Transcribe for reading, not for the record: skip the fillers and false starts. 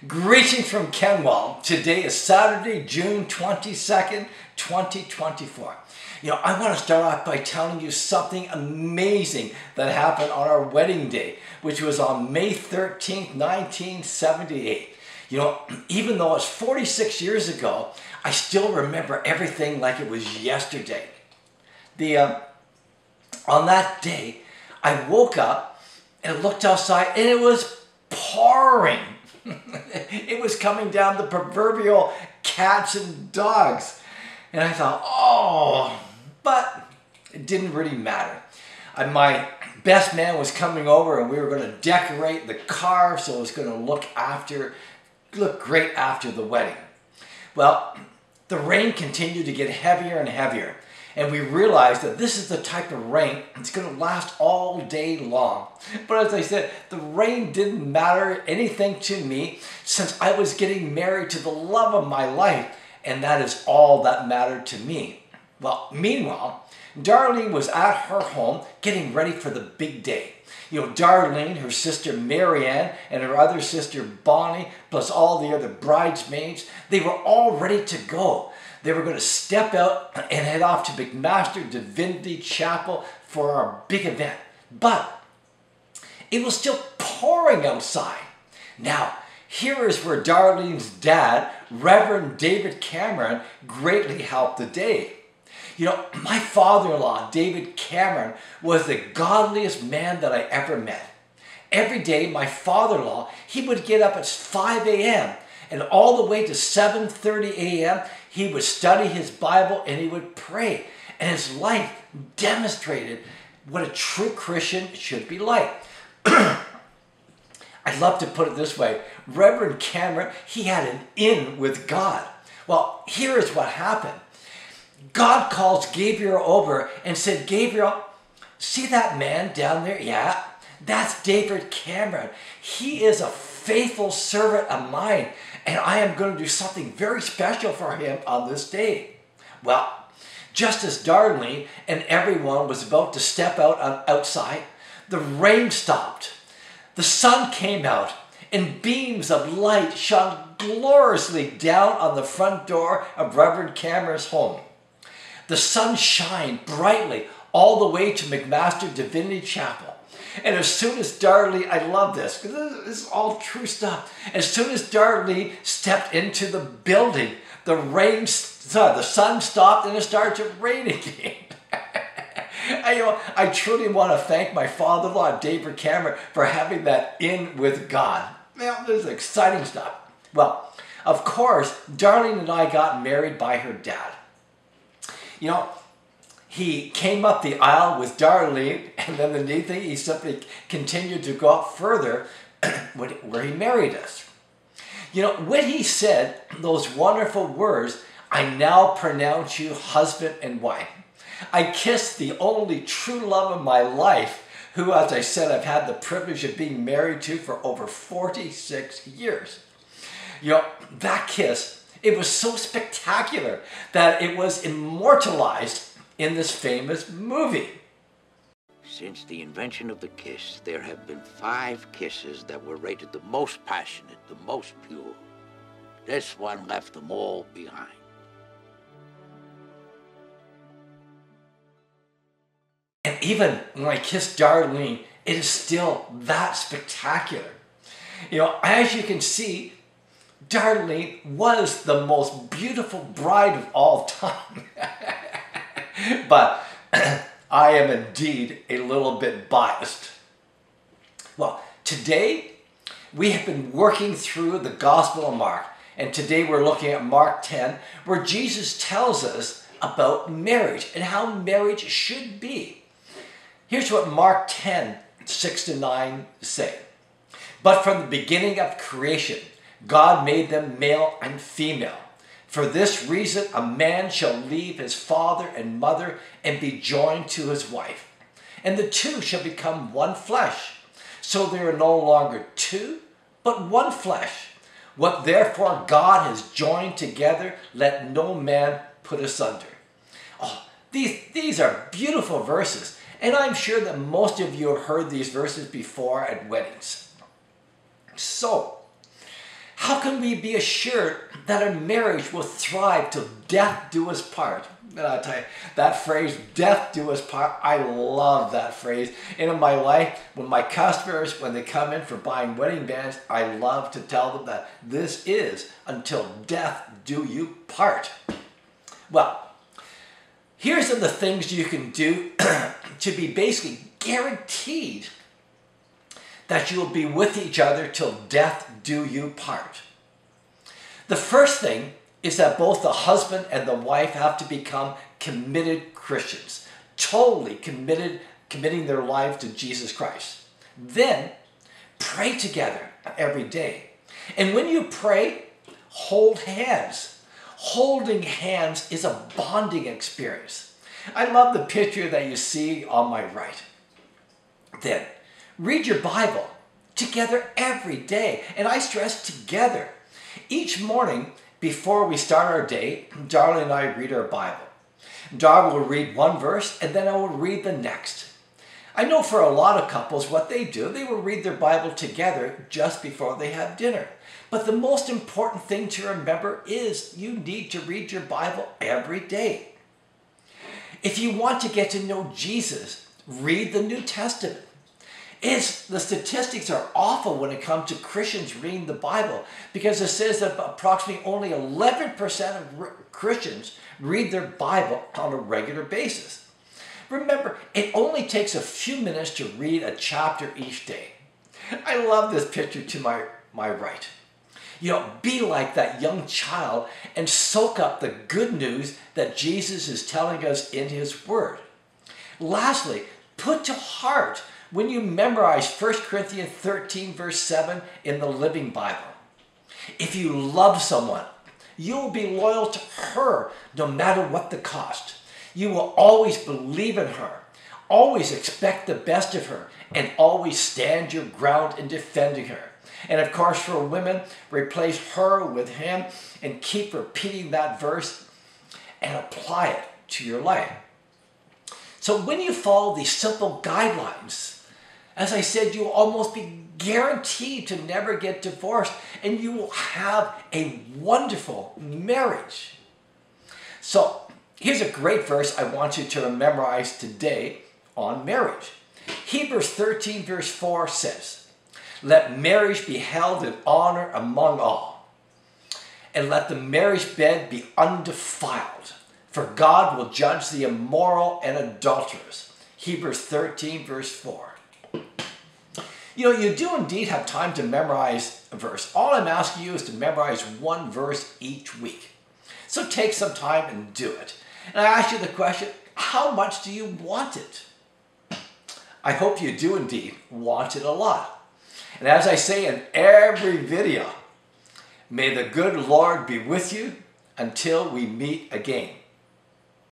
Greetings from Kenwell. Today is Saturday, June 22nd, 2024. I want to start off by telling you something amazing that happened on our wedding day, which was on May 13th, 1978. Even though it's 46 years ago, I still remember everything like it was yesterday. On that day, I woke up and looked outside and it was pouring. It was coming down, the proverbial cats and dogs. And I thought, oh, but it didn't really matter. My best man was coming over and we were going to decorate the car so it was going to look great after the wedding. Well, the rain continued to get heavier and heavier. And we realized that this is the type of rain that's going to last all day long. But as I said, the rain didn't matter anything to me since I was getting married to the love of my life. And that is all that mattered to me. Well, meanwhile, Darlene was at her home getting ready for the big day. Darlene, her sister Marianne, and her other sister Bonnie, plus all the other bridesmaids, they were all ready to go. They were going to step out and head off to McMaster Divinity Chapel for our big event. But it was still pouring outside. Now, here is where Darlene's dad, Reverend David Cameron, greatly helped the day. My father-in-law, David Cameron, was the godliest man that I ever met. Every day, my father-in-law, he would get up at 5 a.m. and all the way to 7:30 a.m., he would study his Bible and he would pray. And his life demonstrated what a true Christian should be like. I'd love to put it this way. Reverend Cameron, he had an in with God. Well, here is what happened. God calls Gabriel over and said, Gabriel, see that man down there? Yeah, that's David Cameron. He is a faithful servant of mine, and I am going to do something very special for him on this day. Well, just as Darlene and everyone was about to step outside, the rain stopped. The sun came out, and beams of light shone gloriously down on the front door of Reverend Cameron's home. The sun shined brightly all the way to McMaster Divinity Chapel. And as soon as Darlene, I love this, because this is all true stuff. As soon as Darlene stepped into the building, the sun stopped and it started to rain again. I truly want to thank my father-in-law, David Cameron, for having that in with God. Man, this is exciting stuff. Well, of course, Darlene and I got married by her dad. He came up the aisle with Darlene, and then the neat thing, he simply continued to go up further where he married us. When he said those wonderful words, I now pronounce you husband and wife. I kissed the only true love of my life, who, as I said, I've had the privilege of being married to for over 46 years. That kiss, it was so spectacular that it was immortalized in this famous movie. Since the invention of the kiss, there have been 5 kisses that were rated the most passionate, the most pure. This one left them all behind. And even when I kissed Darlene, it is still that spectacular. As you can see, Darlene was the most beautiful bride of all time. But I am indeed a little bit biased. Well, today we have been working through the Gospel of Mark. And today we're looking at Mark 10, where Jesus tells us about marriage and how marriage should be. Here's what Mark 10, 6-9 say. But from the beginning of creation, God made them male and female. For this reason, a man shall leave his father and mother and be joined to his wife. And the two shall become one flesh. So they are no longer two, but one flesh. What therefore God has joined together, let no man put asunder. Oh, these are beautiful verses. And I'm sure that most of you have heard these verses before at weddings. So, How can we be assured that our marriage will thrive till death do us part? And I'll tell you, that phrase, death do us part, I love that phrase. And in my life, when my customers, when they come in for buying wedding bands, I love to tell them that this is until death do you part. Well, here's some of the things you can do to be basically guaranteed that you will be with each other till death do you part. The first thing is that both the husband and the wife have to become committed Christians, totally committing their lives to Jesus Christ. Then pray together every day. And when you pray, hold hands. Holding hands is a bonding experience. I love the picture that you see on my right. Then read your Bible together every day. And I stress together. Each morning, before we start our day, Darlene and I read our Bible. Darlene will read one verse, and then I will read the next. I know for a lot of couples, what they do, they will read their Bible together just before they have dinner. But the most important thing to remember is you need to read your Bible every day. If you want to get to know Jesus, read the New Testament. The statistics are awful when it comes to Christians reading the Bible, because it says that approximately only 11% of Christians read their Bible on a regular basis. Remember, it only takes a few minutes to read a chapter each day. I love this picture to my right. You know, be like that young child and soak up the good news that Jesus is telling us in His Word. Lastly, put to heart when you memorize 1 Corinthians 13 verse 7 in the Living Bible. If you love someone, you will be loyal to her no matter what the cost. You will always believe in her, always expect the best of her, and always stand your ground in defending her. And of course, for women, replace her with him and keep repeating that verse and apply it to your life. So when you follow these simple guidelines, as I said, you will almost be guaranteed to never get divorced, and you will have a wonderful marriage. So here's a great verse I want you to memorize today on marriage. Hebrews 13 verse 4 says, "Let marriage be held in honor among all, and let the marriage bed be undefiled, for God will judge the immoral and adulterous." Hebrews 13 verse 4. You know, you do indeed have time to memorize a verse. All I'm asking you is to memorize one verse each week. So take some time and do it. And I ask you the question, how much do you want it? I hope you do indeed want it a lot. And as I say in every video, may the good Lord be with you until we meet again.